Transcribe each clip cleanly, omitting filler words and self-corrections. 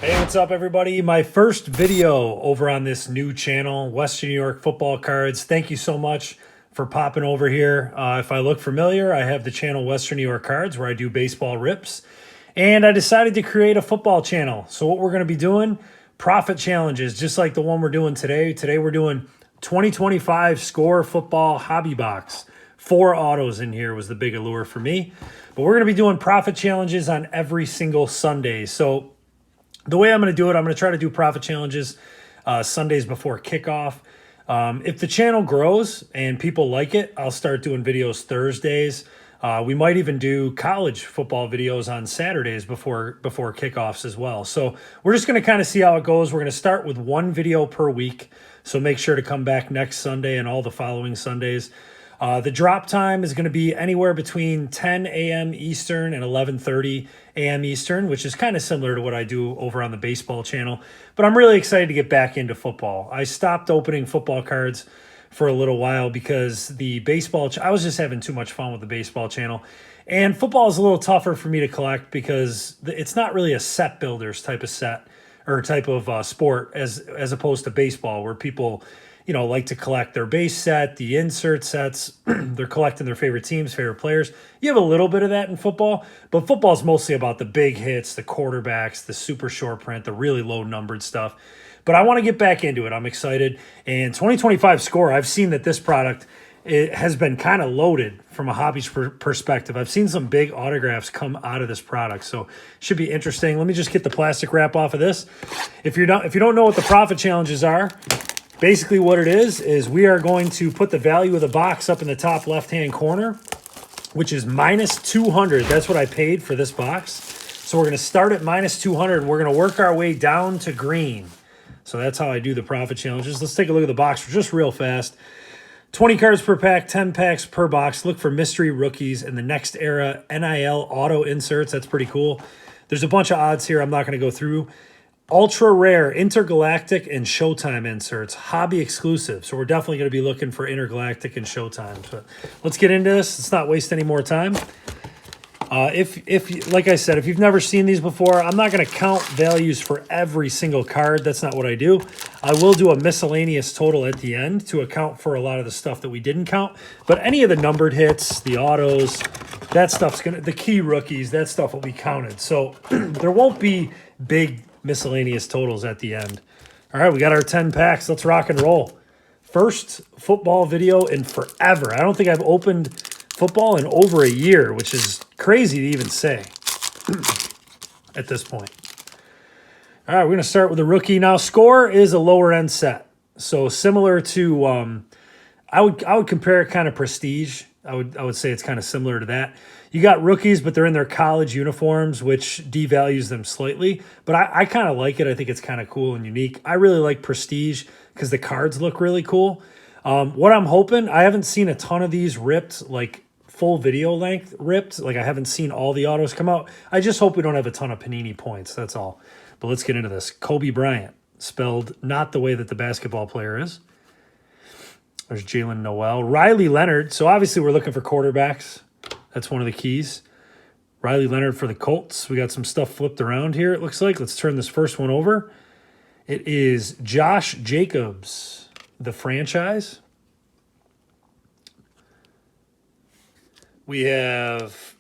Hey, what's up, everybody? My first video over on this new channel, Western New York Football Cards. Thank you so much for popping over here. If I look familiar, I have the channel Western New York Cards where I do baseball rips. And I decided to create a football channel. So what we're going to be doing, profit challenges, just like the one we're doing today. Today we're doing 2025 Score Football Hobby Box. 4 autos in here was the big allure for me. But we're going to be doing profit challenges on every single Sunday. So the way I'm going to do it, I'm going to try to do profit challenges Sundays before kickoff. If the channel grows and people like it, I'll start doing videos Thursdays. We might even do college football videos on Saturdays before kickoffs as well. So we're just going to kind of see how it goes. We're going to start with 1 video per week. So make sure to come back next Sunday and all the following Sundays. The drop time is going to be anywhere between 10 a.m. Eastern and 11:30 a.m. Eastern, which is kind of similar to what I do over on the baseball channel. But I'm really excited to get back into football. I stopped opening football cards for a little while because the baseball, I was just having too much fun with the baseball channel. And football is a little tougher for me to collect because it's not really a set builders type of set or type of sport as opposed to baseball where people like to collect their base set, the insert sets. They're collecting their favorite teams, favorite players. You have a little bit of that in football, but football is mostly about the big hits, the quarterbacks, the super short print, the really low numbered stuff. But I want to get back into it. I'm excited. And 2025 Score, I've seen that this product it has been kind of loaded from a hobby perspective. I've seen some big autographs come out of this product, so should be interesting. Let me just get the plastic wrap off of this. If you don't know what the profit challenges are, basically what it is we are going to put the value of the box up in the top left-hand corner, which is minus 200. That's what I paid for this box. So we're going to start at minus 200, and we're going to work our way down to green. So that's how I do the profit challenges. Let's take a look at the box just real fast. 20 cards per pack, 10 packs per box. Look for mystery rookies and the next era NIL auto inserts. That's pretty cool. There's a bunch of odds here I'm not going to go through. Ultra rare intergalactic and Showtime inserts, hobby exclusive. So we're definitely going to be looking for intergalactic and Showtime. But let's get into this. Let's not waste any more time. If like I said, if you've never seen these before, I'm not going to count values for every single card. That's not what I do. I will do a miscellaneous total at the end to account for a lot of the stuff that we didn't count. But any of the numbered hits, the autos, that stuff's the key rookies, that stuff will be counted. So there won't be big miscellaneous totals at the end. All right, we got our 10 packs. Let's rock and roll. First football video in forever. I don't think I've opened football in over a year, which is crazy to even say at this point. All right, we're going to start with a rookie. Now, Score is a lower end set. So similar to, I would compare it kind of prestige. I would say it's kind of similar to that. You got rookies, but they're in their college uniforms, which devalues them slightly. But I kind of like it. I think it's kind of cool and unique. I really like prestige because the cards look really cool. What I'm hoping, I haven't seen a ton of these ripped, like full video length ripped. Like I haven't seen all the autos come out. I just hope we don't have a ton of Panini points. That's all. But let's get into this. Kobe Bryant, spelled not the way that the basketball player is. There's Jalen Noel. Riley Leonard. So obviously we're looking for quarterbacks. That's one of the keys. Riley Leonard for the Colts. We got some stuff flipped around here, it looks like. Let's turn this first one over. It is Josh Jacobs, the franchise. We have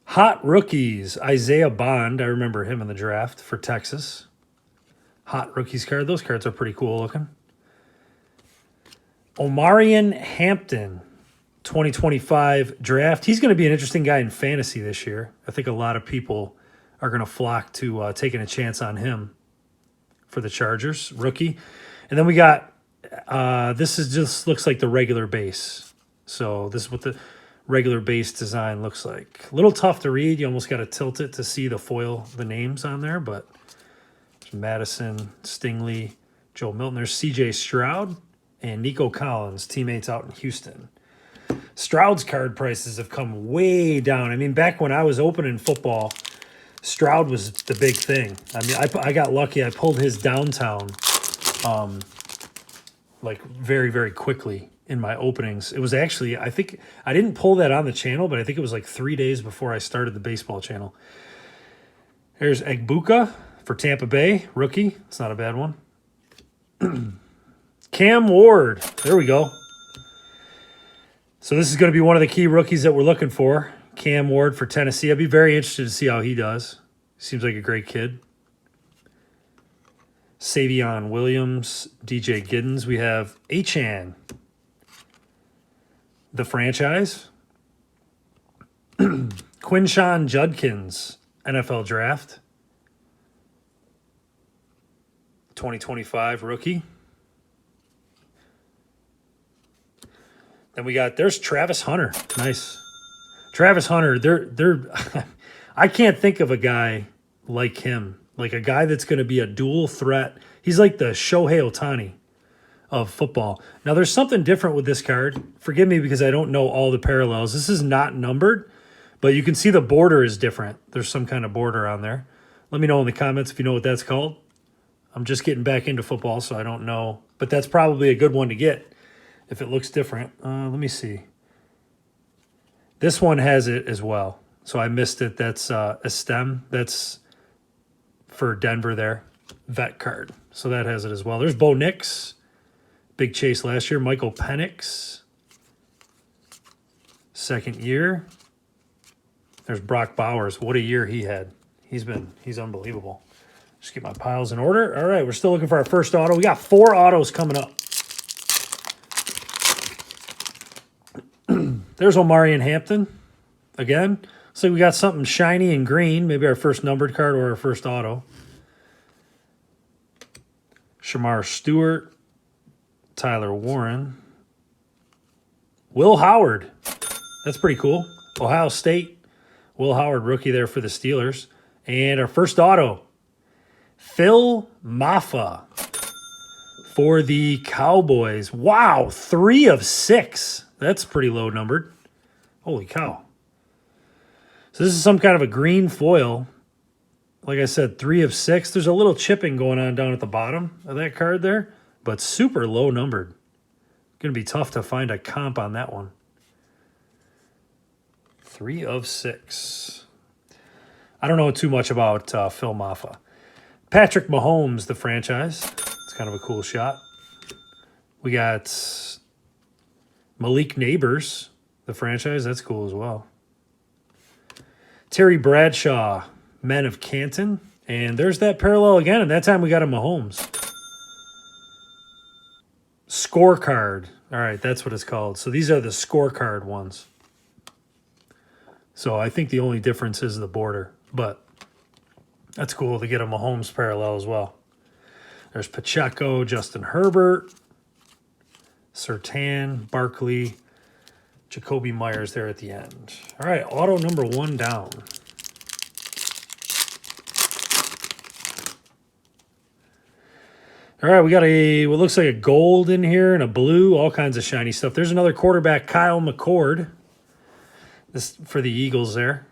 hot rookies. Isaiah Bond. I remember him in the draft for Texas. Hot rookies card. Those cards are pretty cool looking. Omarion Hampton, 2025 draft. He's going to be an interesting guy in fantasy this year. I think a lot of people are going to flock to taking a chance on him for the Chargers, rookie. And then we got, this is just looks like the regular base. So this is what the regular base design looks like. A little tough to read. You almost got to tilt it to see the foil, the names on there. But there's Madison, Stingley, Joe Milton. There's C.J. Stroud and Nico Collins, teammates out in Houston. Stroud's card prices have come way down. I mean, back when I was opening football, Stroud was the big thing. I mean, I got lucky. I pulled his downtown like very, very quickly in my openings. It was actually, I think, I didn't pull that on the channel, but I think it was like 3 days before I started the baseball channel. Here's Egbuka. For Tampa Bay, rookie. It's not a bad one. Cam Ward. There we go. So this is going to be one of the key rookies that we're looking for. Cam Ward for Tennessee. I'd be very interested to see how he does. Seems like a great kid. Savion Williams, DJ Giddens. We have Achan, the franchise. Quinshawn Judkins, NFL Draft. 2025 rookie. Then we got, there's Travis Hunter. Nice. Travis Hunter, they're I can't think of a guy like him. Like a guy that's going to be a dual threat. He's like the Shohei Ohtani of football. Now, there's something different with this card. Forgive me because I don't know all the parallels. This is not numbered, but you can see the border is different. There's some kind of border on there. Let me know in the comments if you know what that's called. I'm just getting back into football, so I don't know. But that's probably a good one to get if it looks different. Let me see. This one has it as well. So I missed it. That's a stem. That's for Denver there. Vet card. So that has it as well. There's Bo Nix. Big chase last year. Michael Penix. Second year. There's Brock Bowers. What a year he had. He's unbelievable. Just get my piles in order. All right, we're still looking for our first auto. We got 4 autos coming up. There's Omarion Hampton. Again, looks like we got something shiny and green. Maybe our first numbered card or our first auto. Shamar Stewart. Tyler Warren. Will Howard. That's pretty cool. Ohio State. Will Howard, rookie there for the Steelers. And our first auto. Phil Maffa for the Cowboys. Wow, 3 of 6. That's pretty low numbered. Holy cow. So this is some kind of a green foil. Like I said, 3 of 6. There's a little chipping going on down at the bottom of that card there, but super low numbered. Going to be tough to find a comp on that one. 3 of 6. I don't know too much about Phil Maffa. Patrick Mahomes, the franchise. It's kind of a cool shot. We got Malik Neighbors, the franchise. That's cool as well. Terry Bradshaw, Men of Canton. And there's that parallel again. And that time we got a Mahomes. Scorecard. All right, that's what it's called. So these are the scorecard ones. So I think the only difference is the border. But that's cool to get a Mahomes parallel as well. There's Pacheco, Justin Herbert, Surtain, Barkley, Jacoby Myers there at the end. All right, auto number 1 down. All right, we got what looks like a gold in here and a blue, all kinds of shiny stuff. There's another quarterback, Kyle McCord. This for the Eagles there,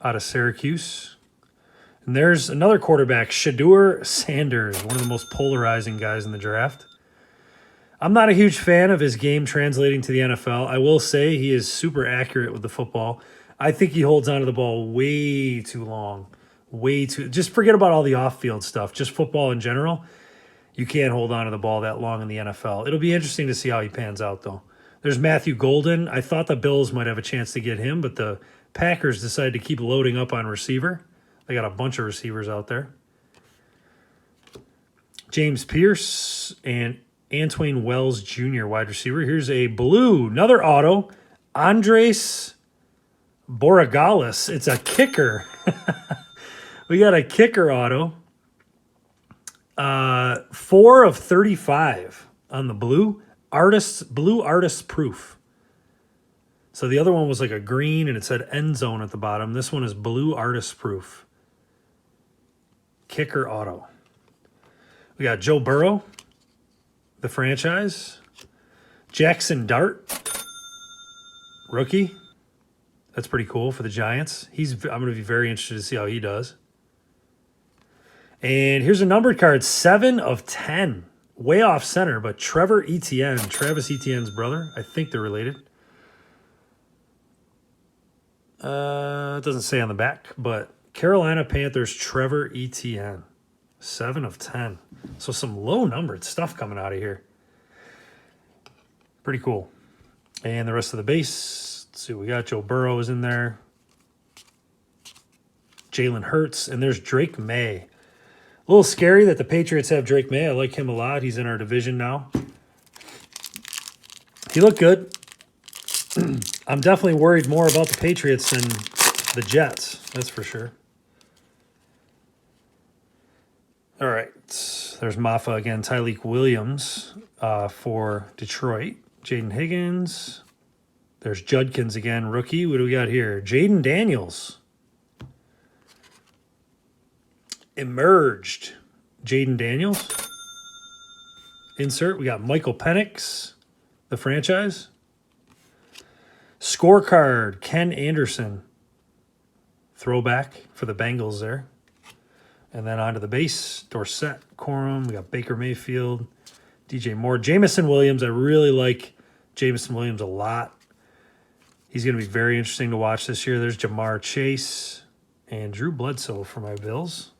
out of Syracuse. And there's another quarterback, Shedeur Sanders, one of the most polarizing guys in the draft. I'm not a huge fan of his game translating to the NFL. I will say he is super accurate with the football. I think he holds onto the ball way too long. Just forget about all the off-field stuff. Just football in general. You can't hold on to the ball that long in the NFL. It'll be interesting to see how he pans out, though. There's Matthew Golden. I thought the Bills might have a chance to get him, but the Packers decided to keep loading up on receiver. They got a bunch of receivers out there. James Pierce and Antwain Wells Jr., wide receiver. Here's a blue, another auto. Andres Borregales. It's a kicker. We got a kicker auto. 4 of 35 on the blue. Blue artist proof. So the other one was like a green and it said end zone at the bottom. This one is blue artist proof. Kicker auto. We got Joe Burrow, the franchise. Jackson Dart, rookie. That's pretty cool for the Giants. I'm going to be very interested to see how he does. And here's a numbered card, 7 of 10. Way off center, but Trevor Etienne, Travis Etienne's brother. I think they're related. It doesn't say on the back, but Carolina Panthers, Trevor Etienne. 7 of 10. So some low-numbered stuff coming out of here. Pretty cool. And the rest of the base. Let's see what we got. Joe Burrow is in there. Jalen Hurts. And there's Drake May. A little scary that the Patriots have Drake May. I like him a lot. He's in our division now. He looked good. I'm definitely worried more about the Patriots than the Jets. That's for sure. All right. There's Maffa again. Tyleek Williams for Detroit. Jaden Higgins. There's Judkins again, rookie. What do we got here? Jaden Daniels. Emerged. Jaden Daniels. Insert. We got Michael Penix, the franchise. Scorecard, Ken Anderson. Throwback for the Bengals there. And then onto the base, Dorsett, Corum. We got Baker Mayfield, DJ Moore. Jamison Williams, I really like Jamison Williams a lot. He's going to be very interesting to watch this year. There's Jamar Chase and Drew Bledsoe for my Bills.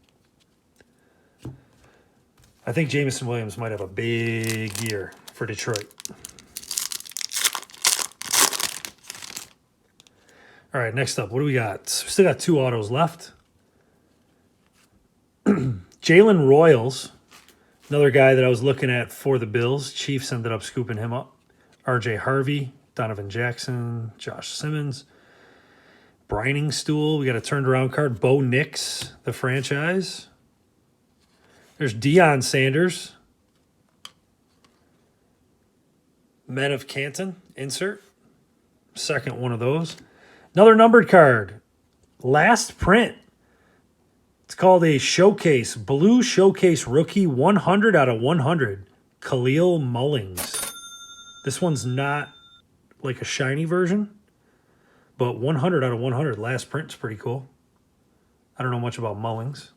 I think Jamison Williams might have a big year for Detroit. All right, next up, what do we got? We still got 2 autos left. Jalen Royals, another guy that I was looking at for the Bills. Chiefs ended up scooping him up. RJ Harvey, Donovan Jackson, Josh Simmons. Brining Stool, we got a turned around card. Bo Nix, the franchise. There's Deion Sanders. Men of Canton, insert. Second one of those. Another numbered card. Last print. It's called a Showcase. Blue Showcase Rookie 100 out of 100. Khalil Mullings. This one's not like a shiny version, but 100 out of 100. Last print's pretty cool. I don't know much about Mullings.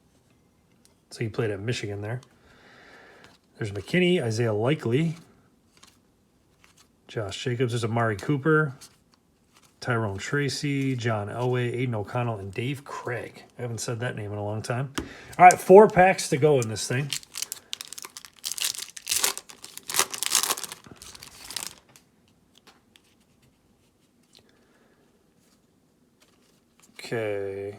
So he played at Michigan there. There's McKinney, Isaiah Likely, Josh Jacobs. There's Amari Cooper, Tyrone Tracy, John Elway, Aiden O'Connell, and Dave Craig. I haven't said that name in a long time. All right, 4 packs to go in this thing. Okay.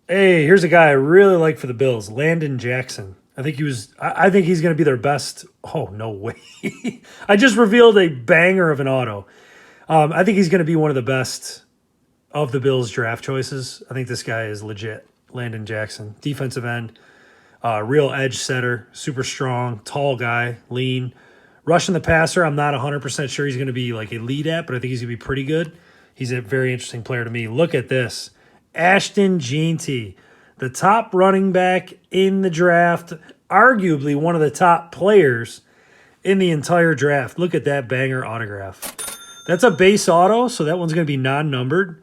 Hey, here's a guy I really like for the Bills, Landon Jackson. I think he's going to be their best. Oh, no way. I just revealed a banger of an auto. I think he's going to be one of the best of the Bills draft choices. I think this guy is legit. Landon Jackson, defensive end, real edge setter, super strong, tall guy, lean. Rushing the passer, I'm not 100% sure he's going to be like elite at, but I think he's going to be pretty good. He's a very interesting player to me. Look at this. Ashton Jeanty, the top running back in the draft, arguably one of the top players in the entire draft. Look at that banger autograph. That's a base auto, so that one's going to be non-numbered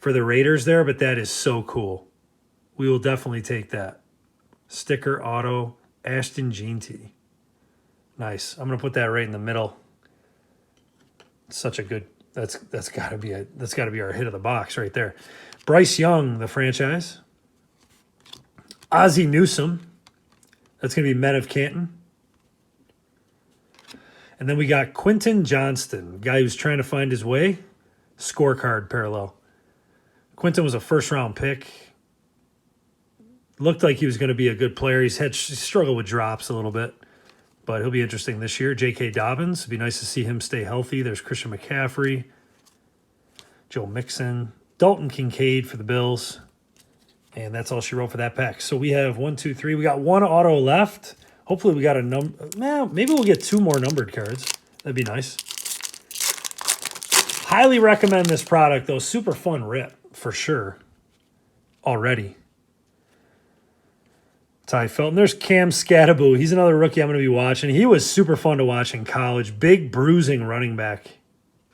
for the Raiders there, but that is so cool. We will definitely take that. Sticker auto, Ashton Jeanty. Nice. I'm going to put that right in the middle. Such a good. That's got to be our hit of the box right there. Bryce Young, the franchise. Ozzie Newsome. That's going to be Men of Canton. And then we got Quentin Johnston, guy who's trying to find his way. Scorecard parallel. Quentin was a first-round pick. Looked like he was going to be a good player. He struggled with drops a little bit, but he'll be interesting this year. J.K. Dobbins. It'd be nice to see him stay healthy. There's Christian McCaffrey. Joe Mixon. Dalton Kincaid for the Bills. And that's all she wrote for that pack. So we have 1, 2, 3. We got 1 auto left. Hopefully we got a number. Maybe we'll get 2 more numbered cards. That'd be nice. Highly recommend this product, though. Super fun rip, for sure. Already. Ty Felton. There's Cam Scattaboo. He's another rookie I'm going to be watching. He was super fun to watch in college. Big bruising running back.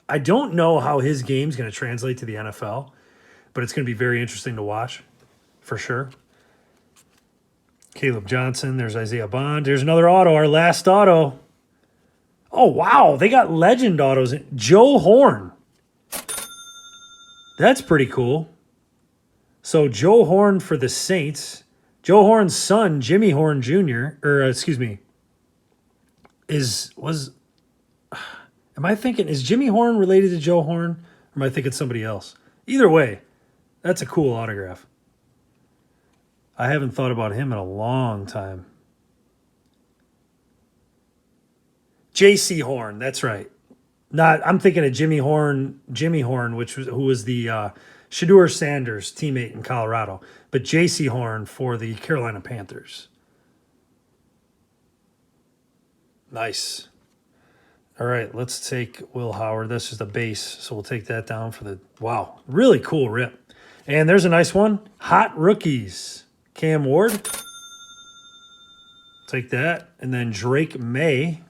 I don't know how his game's going to translate to the NFL, but it's going to be very interesting to watch, for sure. Caleb Johnson. There's Isaiah Bond. There's another auto, our last auto. Oh, wow. They got legend autos. Joe Horn. That's pretty cool. So Joe Horn for the Saints. Joe Horn's son, Jimmy Horn Jr., or excuse me, am I thinking, is Jimmy Horn related to Joe Horn? Or am I thinking somebody else? Either way, that's a cool autograph. I haven't thought about him in a long time. J.C. Horn, that's right. I'm thinking of Jimmy Horn, who was the Shedeur Sanders teammate in Colorado, but J.C. Horn for the Carolina Panthers. Nice. All right, let's take Will Howard. That's just a base, so we'll take that down for the, wow, really cool rip. And there's a nice one. Hot Rookies. Cam Ward. Take that. And then Drake May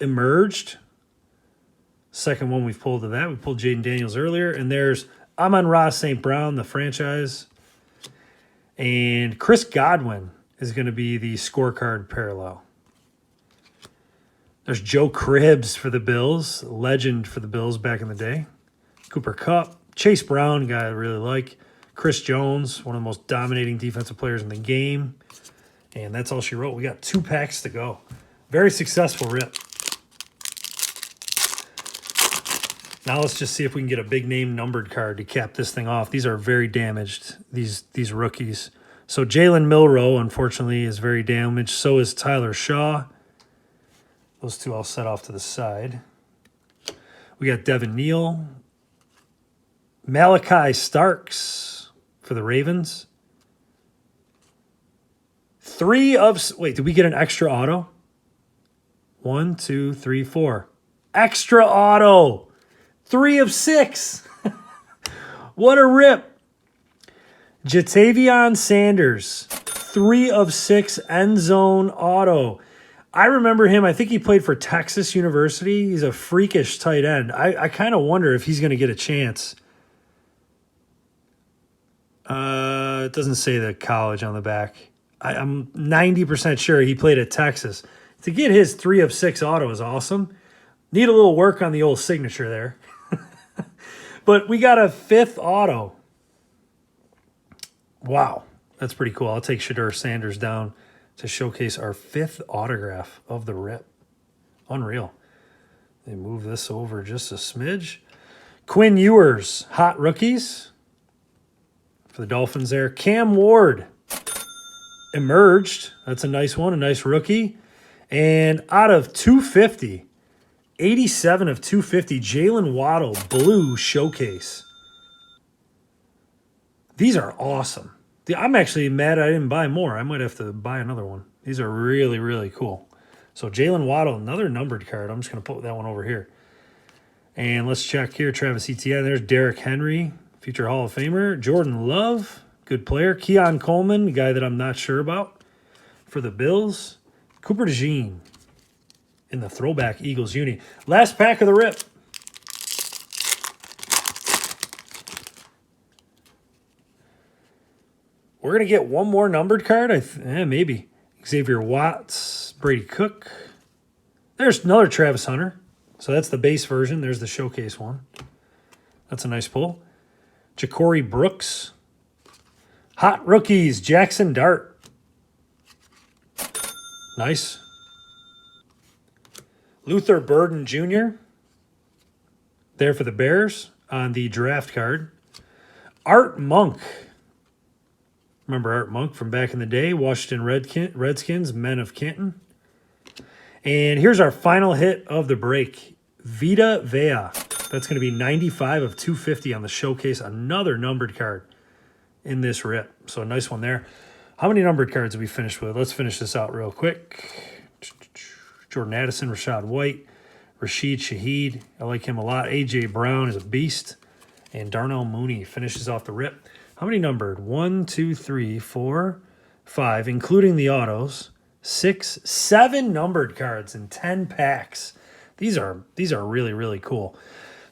emerged. Second one we've pulled of that. We pulled Jaden Daniels earlier. And there's Amon-Ra St. Brown, the franchise. And Chris Godwin is going to be the scorecard parallel. There's Joe Cribbs for the Bills, legend for the Bills back in the day. Cooper Kupp, Chase Brown, guy I really like. Chris Jones, one of the most dominating defensive players in the game. And that's all she wrote. We got 2 packs to go. Very successful rip. Now let's just see if we can get a big name numbered card to cap this thing off. These are very damaged, these rookies. So Jalen Milroe, unfortunately, is very damaged. So is Tyler Shaw. Those two I'll set off to the side. We got Devin Neal. Malachi Starks for the Ravens. Wait, did we get an extra auto? 1, 2, 3, 4. Extra auto. 3 of 6. What a rip. Jatavion Sanders. 3 of 6 end zone auto. I remember him. I think he played for Texas University. He's a freakish tight end. I kind of wonder if he's going to get a chance. It doesn't say the college on the back. I'm 90% sure he played at Texas. To get his 3 of 6 auto is awesome. Need a little work on the old signature there. But we got a 5th auto. Wow. That's pretty cool. I'll take Shedeur Sanders down to showcase our 5th autograph of the rip. Unreal. They move this over just a smidge. Quinn Ewers, Hot Rookies for the Dolphins there. Cam Ward emerged. That's a nice one, a nice rookie. And out of 250, 87 of 250, Jalen Waddle, blue showcase. These are awesome. I'm actually mad I didn't buy more. I might have to buy another one. These are really, really cool. So Jalen Waddle, another numbered card. I'm just going to put that one over here. And let's check here. Travis Etienne. There's Derrick Henry, future Hall of Famer. Jordan Love, good player. Keon Coleman, a guy that I'm not sure about for the Bills. Cooper DeJean in the throwback Eagles uni. Last pack of the rip. We're going to get one more numbered card. Maybe. Xavier Watts, Brady Cook. There's another Travis Hunter. So that's the base version. There's the showcase one. That's a nice pull. Ja'Cory Brooks. Hot Rookies, Jackson Dart. Nice. Luther Burden Jr. there for the Bears on the draft card. Art Monk. Remember Art Monk from back in the day, Washington Redskins, Men of Canton. And here's our final hit of the break. Vita Vea. That's going to be 95 of 250 on the showcase. Another numbered card in this rip. So a nice one there. How many numbered cards did we finish with? Let's finish this out real quick. Jordan Addison, Rashad White, Rashid Shaheed. I like him a lot. A.J. Brown is a beast. And Darnell Mooney finishes off the rip. How many numbered? 1, 2, 3, 4, 5, including the autos. 6, 7 numbered cards in 10 packs. These are really, really cool.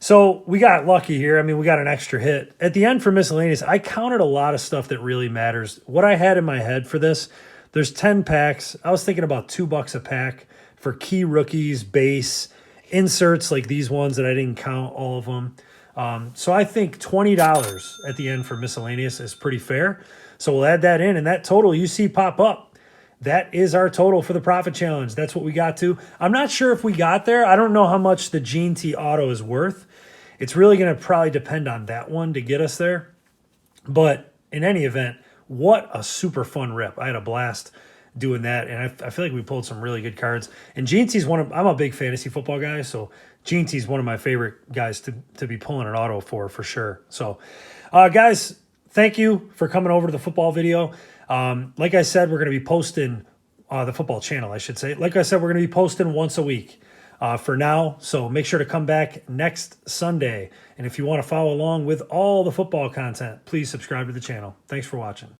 So we got lucky here. I mean, we got an extra hit. At the end for miscellaneous, I counted a lot of stuff that really matters. What I had in my head for this, there's 10 packs. I was thinking about $2 a pack for key rookies, base, inserts like these ones that I didn't count all of them. So I think $20 at the end for miscellaneous is pretty fair. So we'll add that in, and that total you see pop up, that is our total for the profit challenge. That's what we got to. I'm not sure if we got there. I don't know how much the Gene T Auto is worth. It's really going to probably depend on that one to get us there. But in any event, what a super fun rip. I had a blast doing that, and I feel like we pulled some really good cards. And Gene T's I'm a big fantasy football guy, so Gene T's one of my favorite guys to be pulling an auto for sure. So, guys, thank you for coming over to the football video. Like I said, we're going to be posting the football channel, I should say. Like I said, we're going to be posting once a week for now. So make sure to come back next Sunday. And if you want to follow along with all the football content, please subscribe to the channel. Thanks for watching.